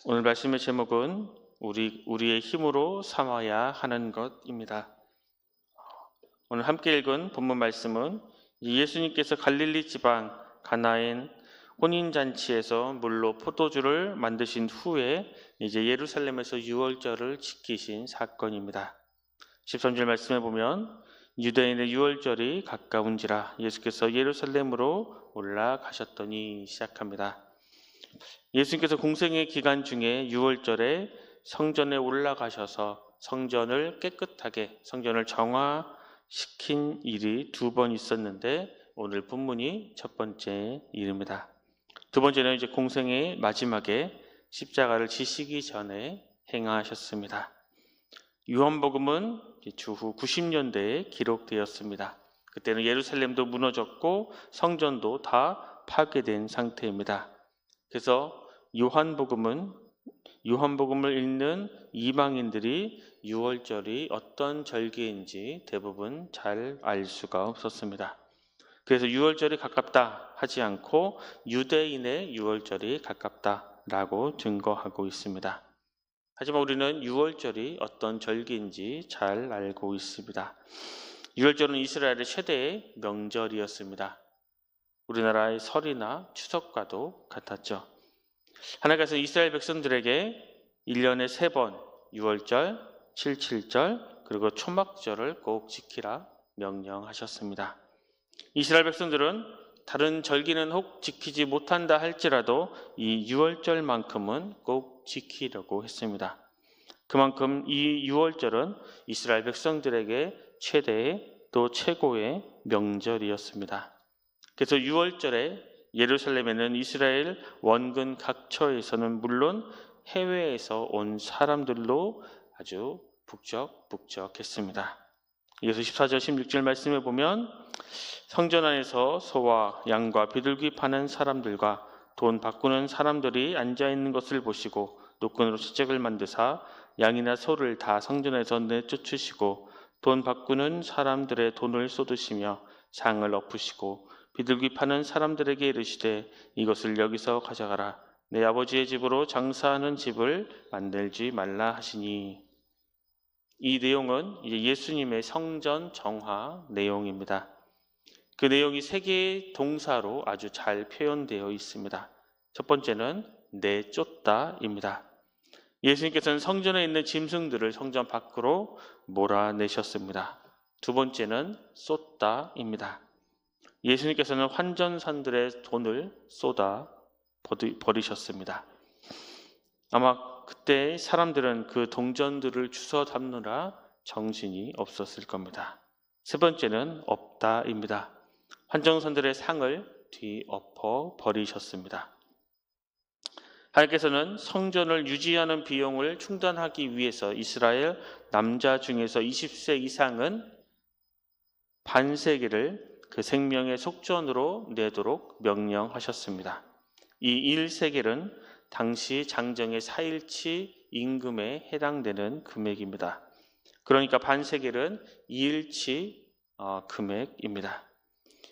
오늘 말씀의 제목은 우리의 힘으로 삼아야 하는 것입니다. 오늘 함께 읽은 본문 말씀은 예수님께서 갈릴리 지방 가나엔 혼인잔치에서 물로 포도주를 만드신 후에 이제 예루살렘에서 유월절을 지키신 사건입니다. 13절 말씀에 보면 유대인의 유월절이 가까운지라 예수께서 예루살렘으로 올라가셨더니 시작합니다. 예수님께서 공생의 기간 중에 유월절에 성전에 올라가셔서 성전을 깨끗하게 성전을 정화시킨 일이 2번 있었는데 오늘 본문이 첫 번째 일입니다. 두 번째는 이제 공생의 마지막에 십자가를 지시기 전에 행하셨습니다. 요한복음은 주후 90년대에 기록되었습니다. 그때는 예루살렘도 무너졌고 성전도 다 파괴된 상태입니다. 그래서 요한복음을 읽는 이방인들이 유월절이 어떤 절기인지 대부분 잘 알 수가 없었습니다. 그래서 유월절이 가깝다 하지 않고 유대인의 유월절이 가깝다라고 증거하고 있습니다. 하지만 우리는 유월절이 어떤 절기인지 잘 알고 있습니다. 유월절은 이스라엘의 최대의 명절이었습니다. 우리나라의 설이나 추석과도 같았죠. 하나님께서 이스라엘 백성들에게 1년에 3번 유월절, 7.7절 그리고 초막절을 꼭 지키라 명령하셨습니다. 이스라엘 백성들은 다른 절기는 혹 지키지 못한다 할지라도 이 유월절만큼은 꼭 지키려고 했습니다. 그만큼 이 유월절은 이스라엘 백성들에게 최대의 또 최고의 명절이었습니다. 그래서 유월절에 예루살렘에는 이스라엘 원근 각처에서는 물론 해외에서 온 사람들로 아주 북적북적했습니다. 이어서 14절 16절 말씀에 보면 성전 안에서 소와 양과 비둘기 파는 사람들과 돈 바꾸는 사람들이 앉아있는 것을 보시고 노끈으로 시책을 만드사 양이나 소를 다 성전에서 내쫓으시고 돈 바꾸는 사람들의 돈을 쏟으시며 상을 엎으시고 비둘기 파는 사람들에게 이르시되 이것을 여기서 가져가라. 내 아버지의 집으로 장사하는 집을 만들지 말라 하시니. 이 내용은 이제 예수님의 성전 정화 내용입니다. 그 내용이 3개의 동사로 아주 잘 표현되어 있습니다. 첫 번째는 내쫓다입니다. 예수님께서는 성전에 있는 짐승들을 성전 밖으로 몰아내셨습니다. 두 번째는 쏟다입니다. 예수님께서는 환전산들의 돈을 쏟아 버리셨습니다. 아마 그때 사람들은 그 동전들을 주워 담느라 정신이 없었을 겁니다. 세 번째는 없다입니다. 환전산들의 상을 뒤엎어 버리셨습니다. 하나님께서는 성전을 유지하는 비용을 충당하기 위해서 이스라엘 남자 중에서 20세 이상은 반세기를 그 생명의 속전으로 내도록 명령하셨습니다. 이 1세겔은 당시 장정의 4일치 임금에 해당되는 금액입니다. 그러니까 반세겔은 2일치 금액입니다.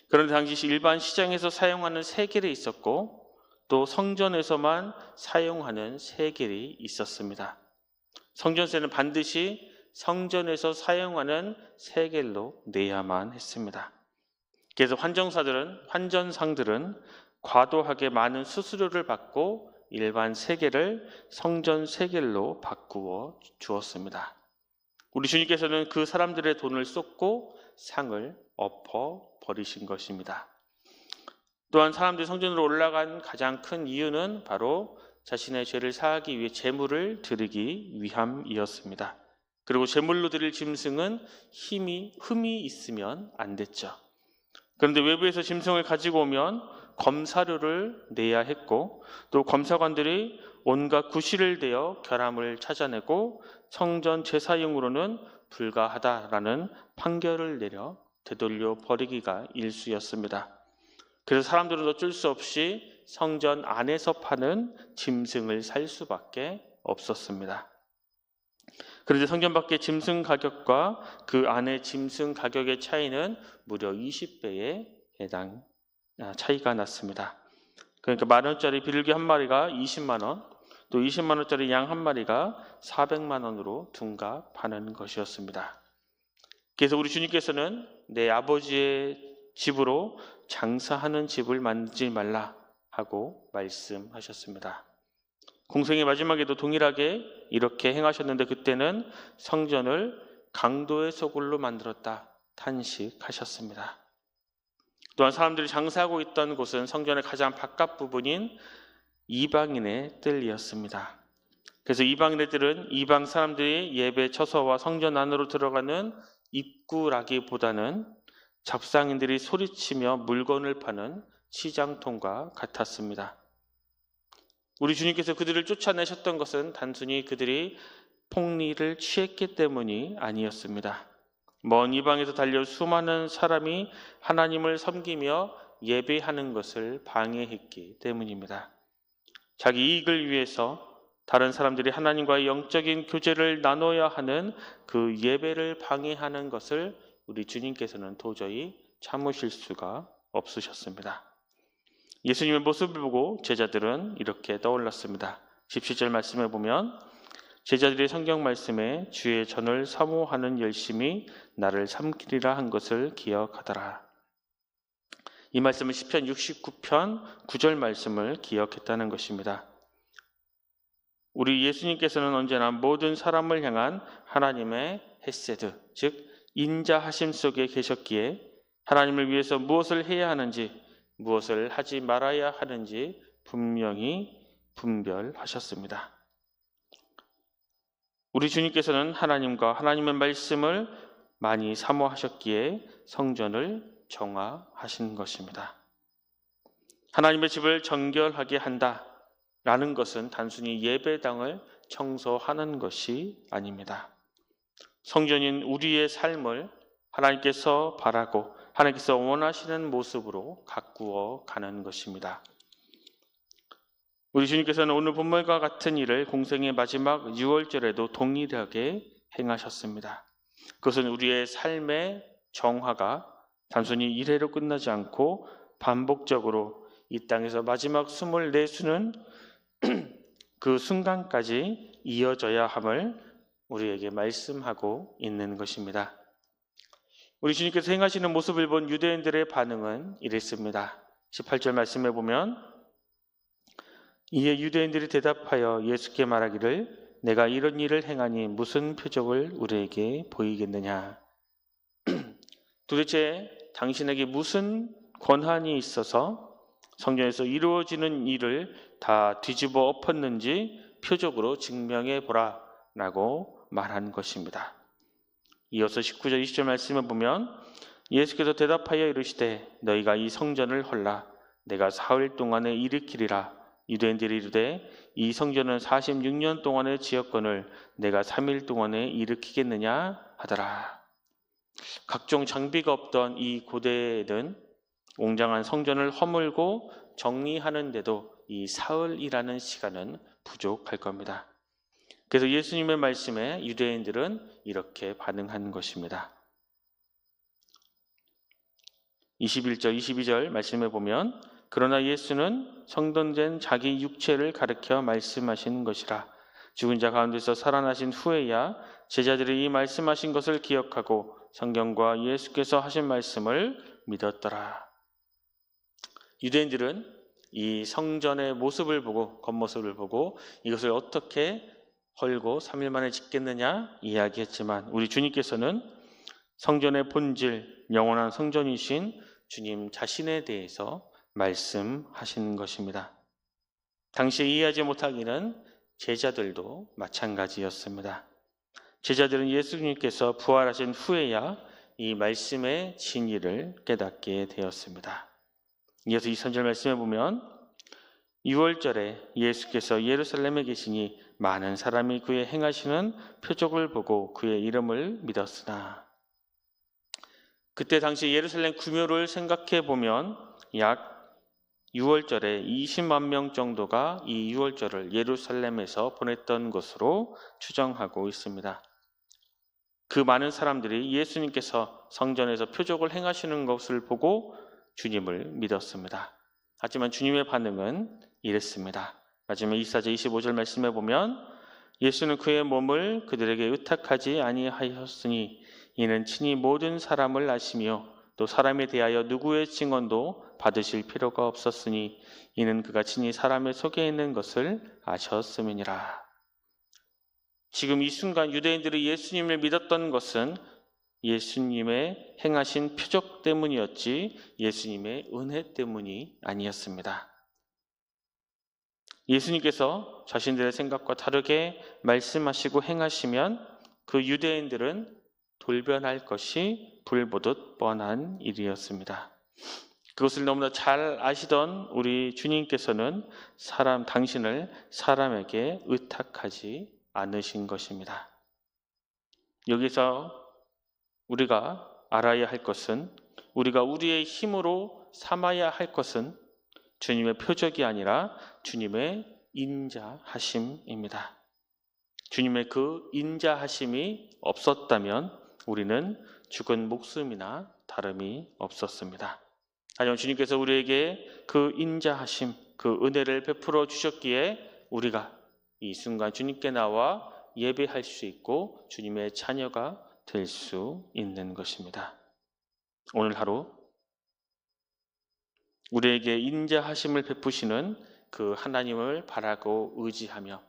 그런데 당시 일반 시장에서 사용하는 세겔이 있었고 또 성전에서만 사용하는 세겔이 있었습니다. 성전세는 반드시 성전에서 사용하는 세겔로 내야만 했습니다. 그래서 환전상들은 과도하게 많은 수수료를 받고 일반 세겔을 성전 세겔로 바꾸어 주었습니다. 우리 주님께서는 그 사람들의 돈을 쏟고 상을 엎어 버리신 것입니다. 또한 사람들이 성전으로 올라간 가장 큰 이유는 바로 자신의 죄를 사하기 위해 제물을 드리기 위함이었습니다. 그리고 제물로 드릴 짐승은 흠이 있으면 안 됐죠. 그런데 외부에서 짐승을 가지고 오면 검사료를 내야 했고 또 검사관들이 온갖 구실을 대어 결함을 찾아내고 성전 제사용으로는 불가하다라는 판결을 내려 되돌려 버리기가 일쑤였습니다. 그래서 사람들은 어쩔 수 없이 성전 안에서 파는 짐승을 살 수밖에 없었습니다. 그런데 성전 밖의 짐승 가격과 그 안의 짐승 가격의 차이는 무려 20배에 차이가 났습니다. 그러니까 10,000원짜리 비둘기 한 마리가 20만 원, 또 20만 원짜리 양 한 마리가 400만 원으로 둔갑하는 것이었습니다. 그래서 우리 주님께서는 내 아버지의 집으로 장사하는 집을 만들지 말라 하고 말씀하셨습니다. 공생의 마지막에도 동일하게 이렇게 행하셨는데 그때는 성전을 강도의 소굴로 만들었다 탄식하셨습니다. 또한 사람들이 장사하고 있던 곳은 성전의 가장 바깥 부분인 이방인의 뜰이었습니다. 그래서 이방인의 뜰은 이방 사람들이 예배 처소와 성전 안으로 들어가는 입구라기보다는 잡상인들이 소리치며 물건을 파는 시장통과 같았습니다. 우리 주님께서 그들을 쫓아내셨던 것은 단순히 그들이 폭리를 취했기 때문이 아니었습니다. 먼 이방에서 달려올 수많은 사람이 하나님을 섬기며 예배하는 것을 방해했기 때문입니다. 자기 이익을 위해서 다른 사람들이 하나님과의 영적인 교제를 나눠야 하는 그 예배를 방해하는 것을 우리 주님께서는 도저히 참으실 수가 없으셨습니다. 예수님의 모습을 보고 제자들은 이렇게 떠올랐습니다. 17절 말씀에 보면 제자들이 성경 말씀에 주의 전을 사모하는 열심이 나를 삼키리라 한 것을 기억하더라. 이 말씀은 시편 69편 9절 말씀을 기억했다는 것입니다. 우리 예수님께서는 언제나 모든 사람을 향한 하나님의 헤세드, 즉 인자하심 속에 계셨기에 하나님을 위해서 무엇을 해야 하는지 무엇을 하지 말아야 하는지 분명히 분별하셨습니다. 우리 주님께서는 하나님과 하나님의 말씀을 많이 사모하셨기에 성전을 정화하신 것입니다. 하나님의 집을 정결하게 한다라는 것은 단순히 예배당을 청소하는 것이 아닙니다. 성전인 우리의 삶을 하나님께서 바라고 하나님께서 원하시는 모습으로 가꾸어 가는 것입니다. 우리 주님께서는 오늘 본문과 같은 일을 공생의 마지막 6월절에도 동일하게 행하셨습니다. 그것은 우리의 삶의 정화가 단순히 일회로 끝나지 않고 반복적으로 이 땅에서 마지막 숨을 내쉬는 그 순간까지 이어져야 함을 우리에게 말씀하고 있는 것입니다. 우리 주님께서 행하시는 모습을 본 유대인들의 반응은 이랬습니다. 18절 말씀해 보면 이에 유대인들이 대답하여 예수께 말하기를 내가 이런 일을 행하니 무슨 표적을 우리에게 보이겠느냐. 도대체 당신에게 무슨 권한이 있어서 성전에서 이루어지는 일을 다 뒤집어 엎었는지 표적으로 증명해 보라 라고 말한 것입니다. 이어서 19절 20절 말씀을 보면 예수께서 대답하여 이르시되 너희가 이 성전을 헐라 내가 사흘 동안에 일으키리라. 유대인들이 이르되 이 성전은 46년 동안의 지었건을 내가 3일 동안에 일으키겠느냐 하더라. 각종 장비가 없던 이 고대에는 웅장한 성전을 허물고 정리하는데도 이 사흘이라는 시간은 부족할 겁니다. 그래서 예수님의 말씀에 유대인들은 이렇게 반응한 것입니다. 21절, 22절 말씀에 보면 그러나 예수는 성전된 자기 육체를 가리켜 말씀하신 것이라. 죽은 자 가운데서 살아나신 후에야 제자들이 이 말씀하신 것을 기억하고 성경과 예수께서 하신 말씀을 믿었더라. 유대인들은 이 성전의 모습을 보고 겉모습을 보고 이것을 어떻게 헐고 3일 만에 짓겠느냐 이야기했지만 우리 주님께서는 성전의 본질, 영원한 성전이신 주님 자신에 대해서 말씀하신 것입니다. 당시에 이해하지 못하기는 제자들도 마찬가지였습니다. 제자들은 예수님께서 부활하신 후에야 이 말씀의 진리를 깨닫게 되었습니다. 이어서 이 선절 말씀에 보면 6월절에 예수께서 예루살렘에 계시니 많은 사람이 그의 행하시는 표적을 보고 그의 이름을 믿었으나 그때 당시 예루살렘 규모를 생각해 보면 약 6월절에 20만 명 정도가 이 6월절을 예루살렘에서 보냈던 것으로 추정하고 있습니다. 그 많은 사람들이 예수님께서 성전에서 표적을 행하시는 것을 보고 주님을 믿었습니다. 하지만 주님의 반응은 이랬습니다. 하지만 24절 25절 말씀에 보면 예수는 그의 몸을 그들에게 의탁하지 아니하였으니 이는 친히 모든 사람을 아시며 또 사람에 대하여 누구의 증언도 받으실 필요가 없었으니 이는 그가 친히 사람의 속에 있는 것을 아셨음이니라. 지금 이 순간 유대인들이 예수님을 믿었던 것은 예수님의 행하신 표적 때문이었지 예수님의 은혜 때문이 아니었습니다. 예수님께서 자신들의 생각과 다르게 말씀하시고 행하시면 그 유대인들은 돌변할 것이 불보듯 뻔한 일이었습니다. 그것을 너무나 잘 아시던 우리 주님께서는 당신을 사람에게 의탁하지 않으신 것입니다. 여기서 우리가 알아야 할 것은, 우리가 우리의 힘으로 삼아야 할 것은 주님의 표적이 아니라 주님의 인자하심입니다. 주님의 그 인자하심이 없었다면 우리는 죽은 목숨이나 다름이 없었습니다. 하지만 주님께서 우리에게 그 인자하심, 그 은혜를 베풀어 주셨기에 우리가 이 순간 주님께 나와 예배할 수 있고 주님의 자녀가 될 수 있는 것입니다. 오늘 하루 우리에게 인자하심을 베푸시는 그 하나님을 바라고 의지하며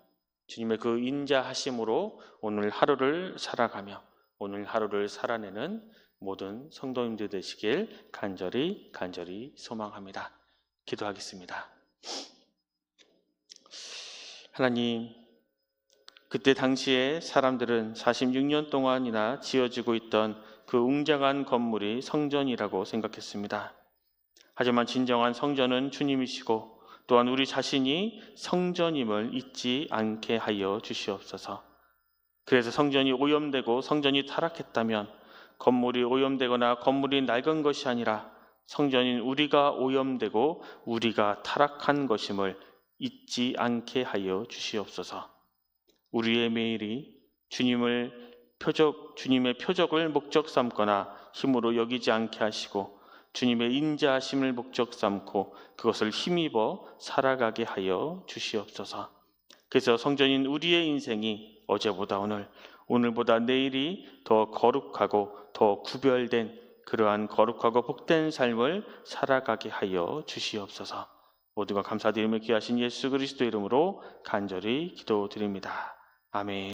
주님의 그 인자하심으로 오늘 하루를 살아가며 오늘 하루를 살아내는 모든 성도님들 되시길 간절히 소망합니다. 기도하겠습니다. 하나님, 그때 당시에 사람들은 46년 동안이나 지어지고 있던 그 웅장한 건물이 성전이라고 생각했습니다. 하지만 진정한 성전은 주님이시고 또한 우리 자신이 성전임을 잊지 않게 하여 주시옵소서. 그래서 성전이 오염되고 성전이 타락했다면 건물이 오염되거나 건물이 낡은 것이 아니라 성전인 우리가 오염되고 우리가 타락한 것임을 잊지 않게 하여 주시옵소서. 우리의 매일이 주님의 표적을 목적 삼거나 힘으로 여기지 않게 하시고 주님의 인자하심을 목적 삼고 그것을 힘입어 살아가게 하여 주시옵소서. 그래서 성전인 우리의 인생이 어제보다 오늘보다 내일이 더 거룩하고 더 구별된 그러한 거룩하고 복된 삶을 살아가게 하여 주시옵소서. 모두가 감사드리며 귀하신 예수 그리스도 이름으로 간절히 기도드립니다. 아멘.